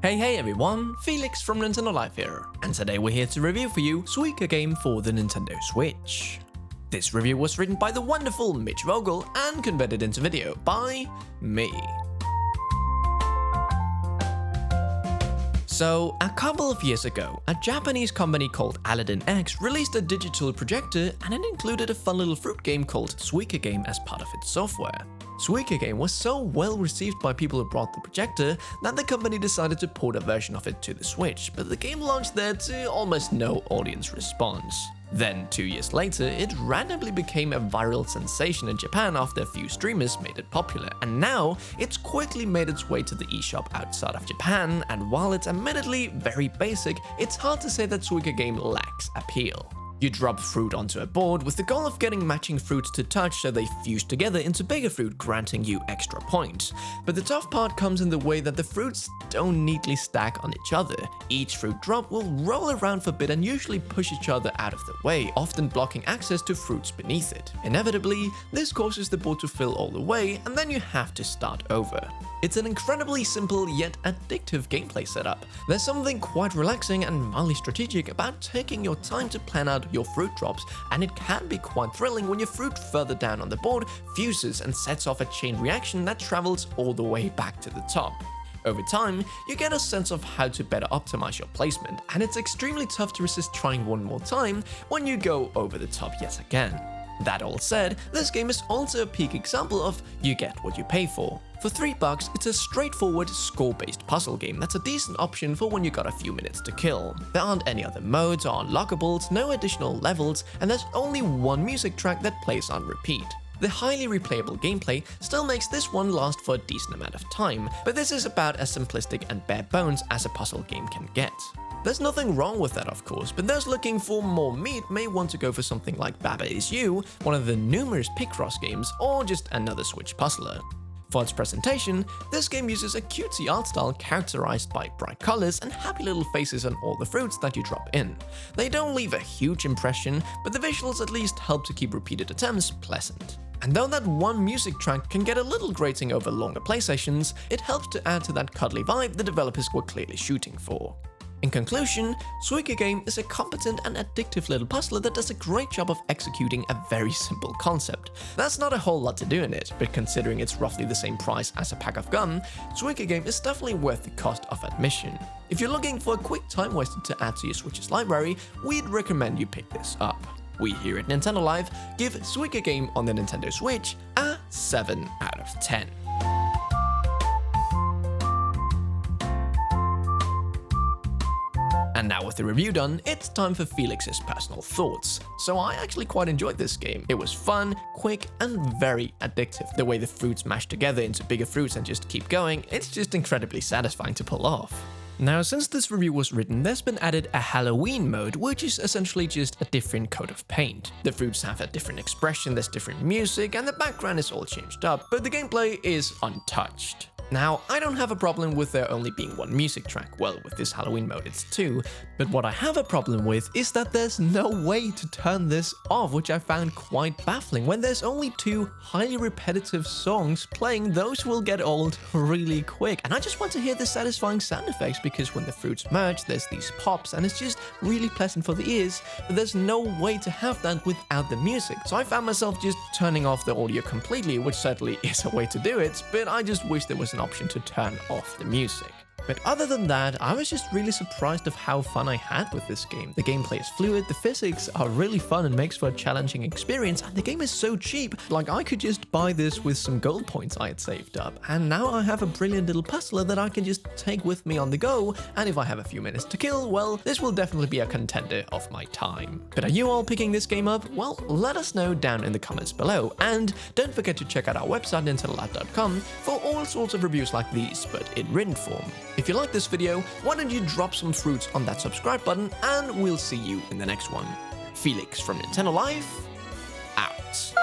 Hey everyone, Felix from Nintendo Life here, and today we're here to review for you Suika game for the Nintendo Switch. This review was written by the wonderful Mitch Vogel and converted into video by me. So, a couple of years ago, a Japanese company called Aladdin X released a digital projector and it included a fun little fruit game called Suika game as part of its software. Suika game was so well received by people who brought the projector that the company decided to port a version of it to the Switch, but the game launched there to almost no audience response. Then, 2 years later, it randomly became a viral sensation in Japan after a few streamers made it popular, and now it's quickly made its way to the eShop outside of Japan, and while it's admittedly very basic, it's hard to say that Suika game lacks appeal. You drop fruit onto a board with the goal of getting matching fruits to touch so they fuse together into bigger fruit, granting you extra points. But the tough part comes in the way that the fruits don't neatly stack on each other. Each fruit drop will roll around for a bit and usually push each other out of the way, often blocking access to fruits beneath it. Inevitably, this causes the board to fill all the way, and then you have to start over. It's an incredibly simple yet addictive gameplay setup. There's something quite relaxing and mildly strategic about taking your time to plan out your fruit drops, and it can be quite thrilling when your fruit further down on the board fuses and sets off a chain reaction that travels all the way back to the top. Over time, you get a sense of how to better optimize your placement, and it's extremely tough to resist trying one more time when you go over the top yet again. That all said, this game is also a peak example of you get what you pay for. For $3, it's a straightforward score-based puzzle game that's a decent option for when you got a few minutes to kill. There aren't any other modes or unlockables, no additional levels, and there's only one music track that plays on repeat. The highly replayable gameplay still makes this one last for a decent amount of time, but this is about as simplistic and bare bones as a puzzle game can get. There's nothing wrong with that, of course, but those looking for more meat may want to go for something like Baba Is You, one of the numerous Picross games, or just another Switch puzzler. For its presentation, this game uses a cutesy art style characterized by bright colors and happy little faces on all the fruits that you drop in. They don't leave a huge impression, but the visuals at least help to keep repeated attempts pleasant. And though that one music track can get a little grating over longer play sessions, it helps to add to that cuddly vibe the developers were clearly shooting for. In conclusion, Suika game is a competent and addictive little puzzler that does a great job of executing a very simple concept. That's not a whole lot to do in it, but considering it's roughly the same price as a pack of gum, Suika game is definitely worth the cost of admission. If you're looking for a quick time waster to add to your Switch's library, we'd recommend you pick this up. We here at Nintendo Live give Suika game on the Nintendo Switch a 7 out of 10. And now with the review done, it's time for Felix's personal thoughts. So I actually quite enjoyed this game. It was fun, quick, and very addictive. The way the fruits mash together into bigger fruits and just keep going, it's just incredibly satisfying to pull off. Now, since this review was written, there's been added a Halloween mode, which is essentially just a different coat of paint. The fruits have a different expression, there's different music, and the background is all changed up, but the gameplay is untouched. Now, I don't have a problem with there only being one music track, well, with this Halloween mode it's two, but what I have a problem with is that there's no way to turn this off, which I found quite baffling. When there's only two highly repetitive songs playing, those will get old really quick, and I just want to hear the satisfying sound effects because when the fruits merge, there's these pops, and it's just really pleasant for the ears, but there's no way to have that without the music. So I found myself just turning off the audio completely, which certainly is a way to do it, but I just wish there was an option to turn off the music. But other than that, I was just really surprised of how fun I had with this game. The gameplay is fluid, the physics are really fun and makes for a challenging experience, and the game is so cheap, like I could just buy this with some gold points I had saved up, and now I have a brilliant little puzzler that I can just take with me on the go, and if I have a few minutes to kill, well, this will definitely be a contender of my time. But are you all picking this game up? Well, let us know down in the comments below, and don't forget to check out our website nintendolive.com for all sorts of reviews like these, but in written form. If you like this video, why don't you drop some fruits on that subscribe button, and we'll see you in the next one. Felix from Nintendo Life, out.